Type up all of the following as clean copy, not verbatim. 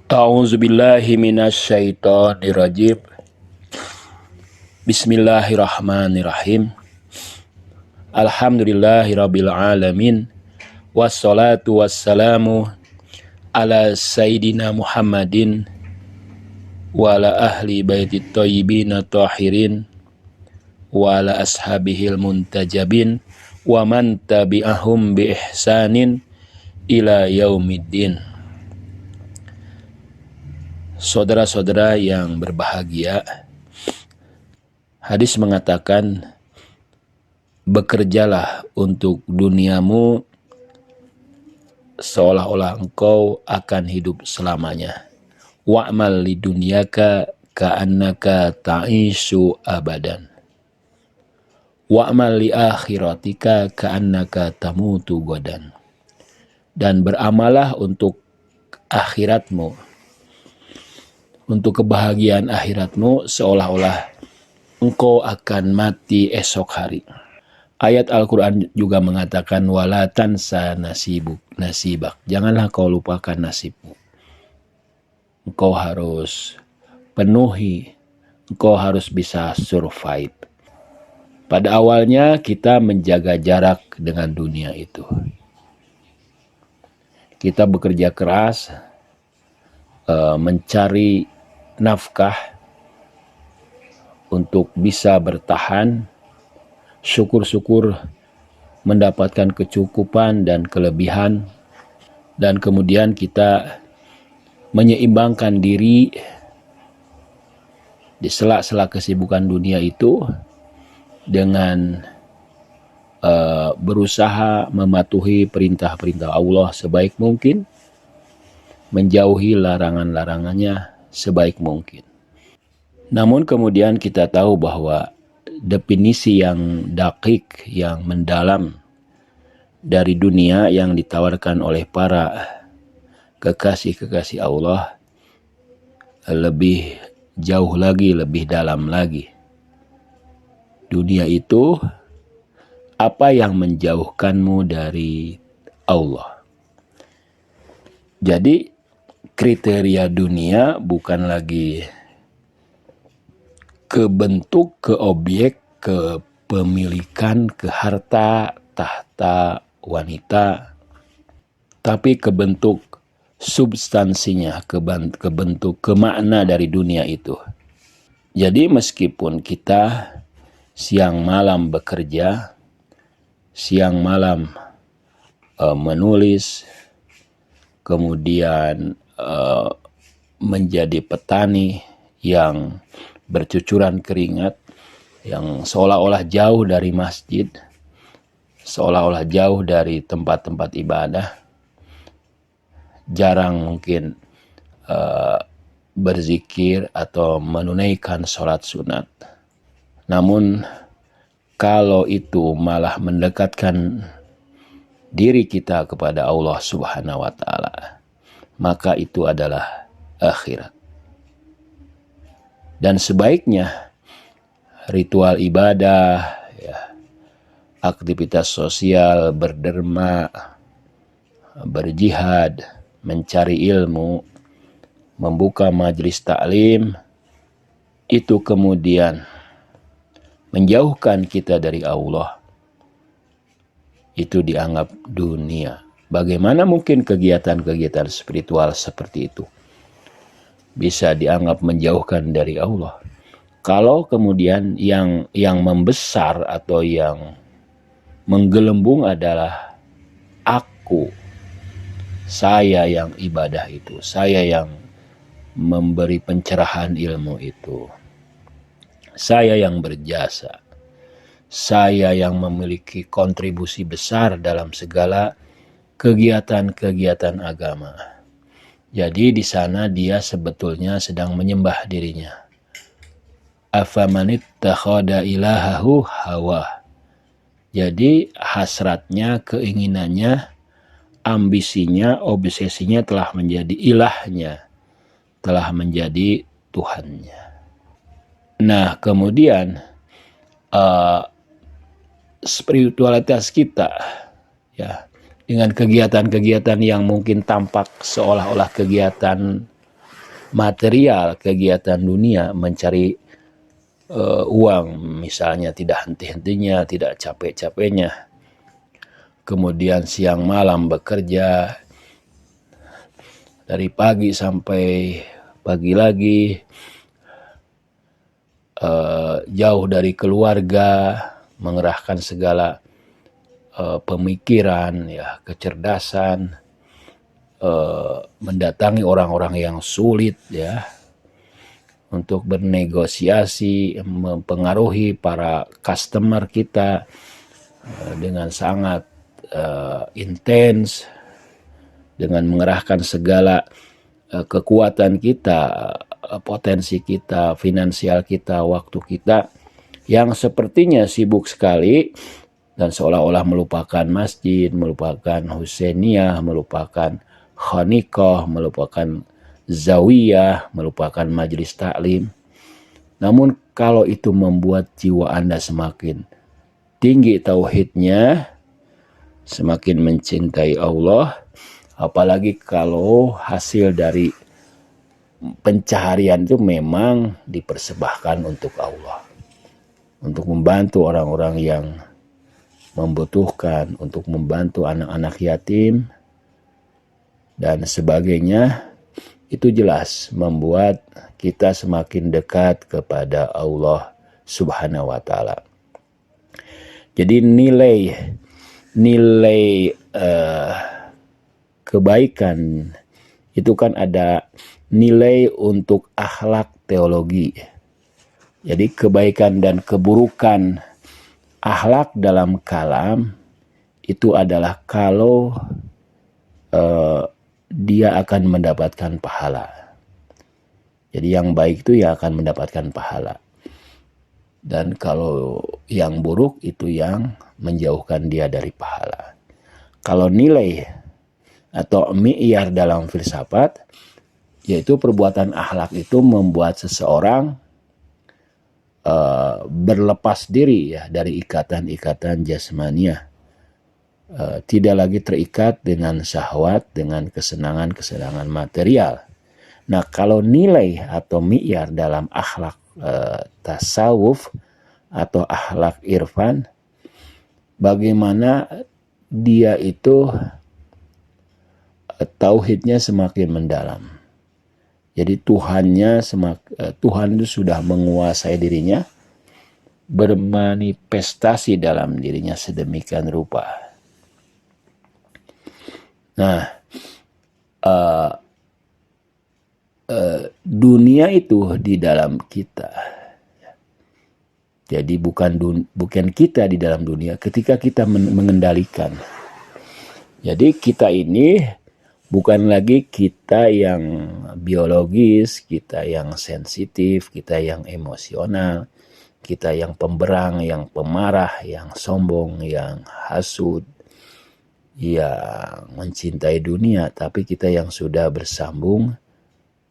A'udzubillahi minasyaitonirrajim. Bismillahirrahmanirrahim. Alhamdulillahirabbil alamin. Wassalatu wassalamu ala sayyidina Muhammadin wa ala ahli baitit thayyibin tahirin wa ala ashabihil muntajabin wa man tabi'ahum bi ihsanin ila yaumiddin. Saudara-saudara yang berbahagia, hadis mengatakan, bekerjalah untuk duniamu seolah-olah engkau akan hidup selamanya. Wa'mal li dunyaka ka'annaka ta'ishu abadan. Wa'mal li akhiratika ka'annaka tamutu godan. Dan beramalah untuk akhiratmu, untuk kebahagiaan akhiratmu seolah-olah engkau akan mati esok hari. Ayat Al-Quran juga mengatakan wala tansa nasibak. Janganlah kau lupakan nasibmu. Engkau harus penuhi, engkau harus bisa survive. Pada awalnya kita menjaga jarak dengan dunia itu. Kita bekerja keras, mencari nafkah untuk bisa bertahan, syukur-syukur mendapatkan kecukupan dan kelebihan, dan kemudian kita menyeimbangkan diri di sela-sela kesibukan dunia itu dengan berusaha mematuhi perintah-perintah Allah sebaik mungkin, menjauhi larangan-larangannya sebaik mungkin. Namun kemudian kita tahu bahwa definisi yang dakik, yang mendalam dari dunia yang ditawarkan oleh para kekasih-kekasih Allah lebih jauh lagi, lebih dalam lagi. Dunia itu apa yang menjauhkanmu dari Allah. Jadi kriteria dunia bukan lagi ke bentuk, ke objek, ke pemilikan, ke harta, tahta, wanita, tapi ke bentuk substansinya, ke bentuk, ke makna dari dunia itu. Jadi meskipun kita siang malam bekerja, siang malam menulis, kemudian menjadi petani yang bercucuran keringat, yang seolah-olah jauh dari masjid, seolah-olah jauh dari tempat-tempat ibadah, jarang mungkin berzikir atau menunaikan sholat sunat. Namun kalau itu malah mendekatkan diri kita kepada Allah Subhanahu wa Ta'ala, maka itu adalah akhirat. Dan sebaiknya ritual ibadah, aktivitas sosial, berderma, berjihad, mencari ilmu, membuka majelis taklim, itu kemudian menjauhkan kita dari Allah, itu dianggap dunia. Bagaimana mungkin kegiatan-kegiatan spiritual seperti itu bisa dianggap menjauhkan dari Allah? Kalau kemudian yang membesar atau yang menggelembung adalah aku, saya yang ibadah itu, saya yang memberi pencerahan ilmu itu, saya yang berjasa, saya yang memiliki kontribusi besar dalam segala kegiatan-kegiatan agama. Jadi di sana dia sebetulnya sedang menyembah dirinya. Afamanittakhadha ilahahu hawa. Jadi hasratnya, keinginannya, ambisinya, obsesinya telah menjadi ilahnya, telah menjadi Tuhannya. Nah kemudian spiritualitas kita, ya, dengan kegiatan-kegiatan yang mungkin tampak seolah-olah kegiatan material, kegiatan dunia, mencari uang, misalnya tidak henti-hentinya, tidak capek-capeknya, kemudian siang malam bekerja dari pagi sampai pagi lagi, jauh dari keluarga, mengerahkan segala pemikiran, ya, kecerdasan, mendatangi orang-orang yang sulit, ya, untuk bernegosiasi, mempengaruhi para customer kita dengan sangat intens, dengan mengerahkan segala kekuatan kita, potensi kita, finansial kita, waktu kita, yang sepertinya sibuk sekali dan seolah-olah melupakan masjid, melupakan Husainiyah, melupakan Khaniqah, melupakan zawiyah, melupakan majelis taklim. Namun kalau itu membuat jiwa Anda semakin tinggi tauhidnya, semakin mencintai Allah, apalagi kalau hasil dari pencaharian itu memang dipersembahkan untuk Allah, untuk membantu orang-orang yang membutuhkan, untuk membantu anak-anak yatim dan sebagainya, itu jelas membuat kita semakin dekat kepada Allah Subhanahu wa Ta'ala. Jadi nilai kebaikan itu kan ada nilai untuk akhlak teologi. Jadi kebaikan dan keburukan akhlak dalam kalam itu adalah kalau dia akan mendapatkan pahala. Jadi yang baik itu ya akan mendapatkan pahala. Dan kalau yang buruk itu yang menjauhkan dia dari pahala. Kalau nilai atau mi'yar dalam filsafat, yaitu perbuatan akhlak itu membuat seseorang berlepas diri, ya, dari ikatan-ikatan jasmaniah. Tidak lagi terikat dengan syahwat, dengan kesenangan-kesenangan material. Nah, kalau nilai atau mi'yar dalam akhlak tasawuf atau akhlak irfan, bagaimana dia itu tauhidnya semakin mendalam. Jadi Tuhan itu sudah menguasai dirinya, bermanifestasi dalam dirinya sedemikian rupa. Nah, dunia itu di dalam kita. Jadi bukan kita di dalam dunia ketika kita mengendalikan. Jadi kita ini bukan lagi kita yang biologis, kita yang sensitif, kita yang emosional, kita yang pemberang, yang pemarah, yang sombong, yang hasud, yang mencintai dunia, tapi kita yang sudah bersambung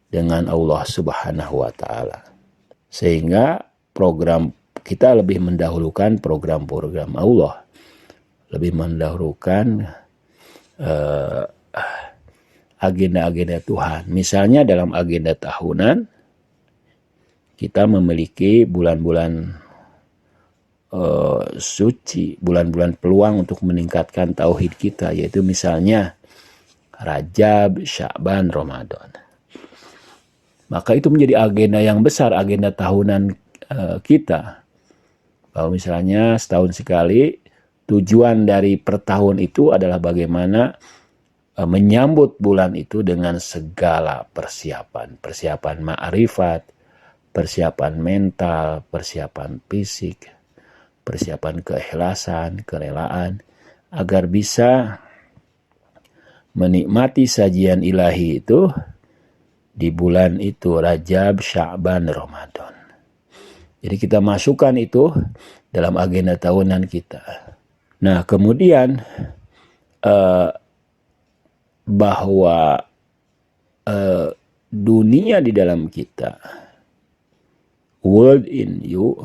dengan Allah Subhanahu wa Ta'ala. Sehingga program kita lebih mendahulukan program-program Allah, lebih mendahulukan agenda-agenda Tuhan. Misalnya dalam agenda tahunan, kita memiliki bulan-bulan suci, bulan-bulan peluang untuk meningkatkan tauhid kita, yaitu misalnya Rajab, Sya'ban, Ramadan. Maka itu menjadi agenda yang besar, agenda tahunan kita. Bahwa misalnya setahun sekali, tujuan dari per tahun itu adalah bagaimana menyambut bulan itu dengan segala persiapan. Persiapan ma'rifat, persiapan mental, persiapan fisik, persiapan keikhlasan, kerelaan, agar bisa menikmati sajian ilahi itu di bulan itu, Rajab, Sya'ban, Ramadan. Jadi kita masukkan itu dalam agenda tahunan kita. Nah, kemudian bahwa dunia di dalam kita, world in you,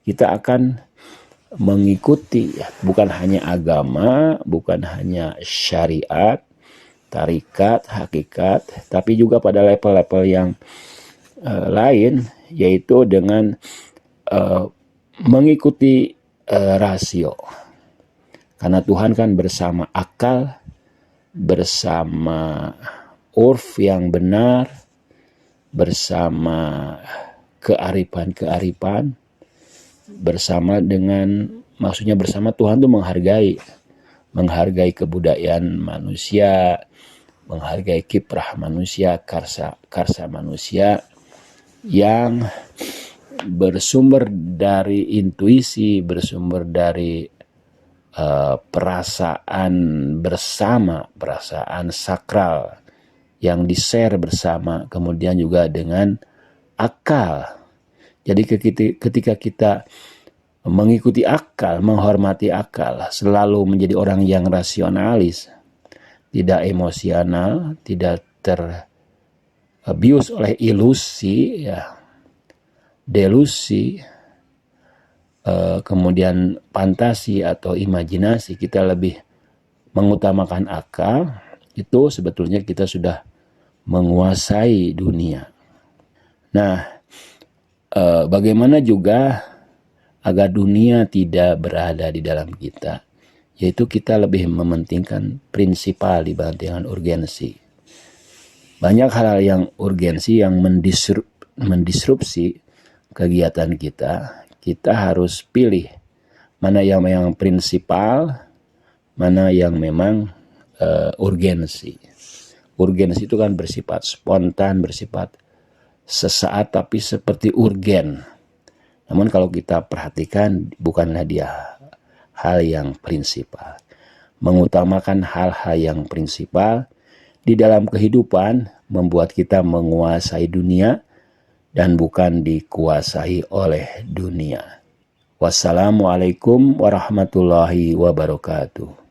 kita akan mengikuti bukan hanya agama, bukan hanya syariat, tarikat, hakikat, tapi juga pada level-level yang lain, yaitu dengan mengikuti rasio. Karena Tuhan kan bersama akal, bersama urf yang benar, bersama kearifan-kearifan, bersama dengan, maksudnya bersama Tuhan itu menghargai kebudayaan manusia, menghargai kiprah manusia, karsa manusia yang bersumber dari intuisi, bersumber dari perasaan bersama, perasaan sakral yang di-share bersama, kemudian juga dengan akal. Jadi ketika kita mengikuti akal, menghormati akal, selalu menjadi orang yang rasionalis, tidak emosional, tidak terbius oleh ilusi, ya, delusi, kemudian fantasi atau imajinasi, kita lebih mengutamakan akal, itu sebetulnya kita sudah menguasai dunia. Nah, bagaimana juga agar dunia tidak berada di dalam kita, yaitu kita lebih mementingkan prinsipal dibandingkan urgensi. Banyak hal-hal yang urgensi yang mendisrupsi kegiatan kita, kita harus pilih mana yang prinsipal, mana yang memang urgensi. Urgensi itu kan bersifat spontan, bersifat sesaat, tapi seperti urgen. Namun kalau kita perhatikan, bukanlah dia hal yang prinsipal. Mengutamakan hal-hal yang prinsipal di dalam kehidupan membuat kita menguasai dunia dan bukan dikuasai oleh dunia. Wassalamualaikum warahmatullahi wabarakatuh.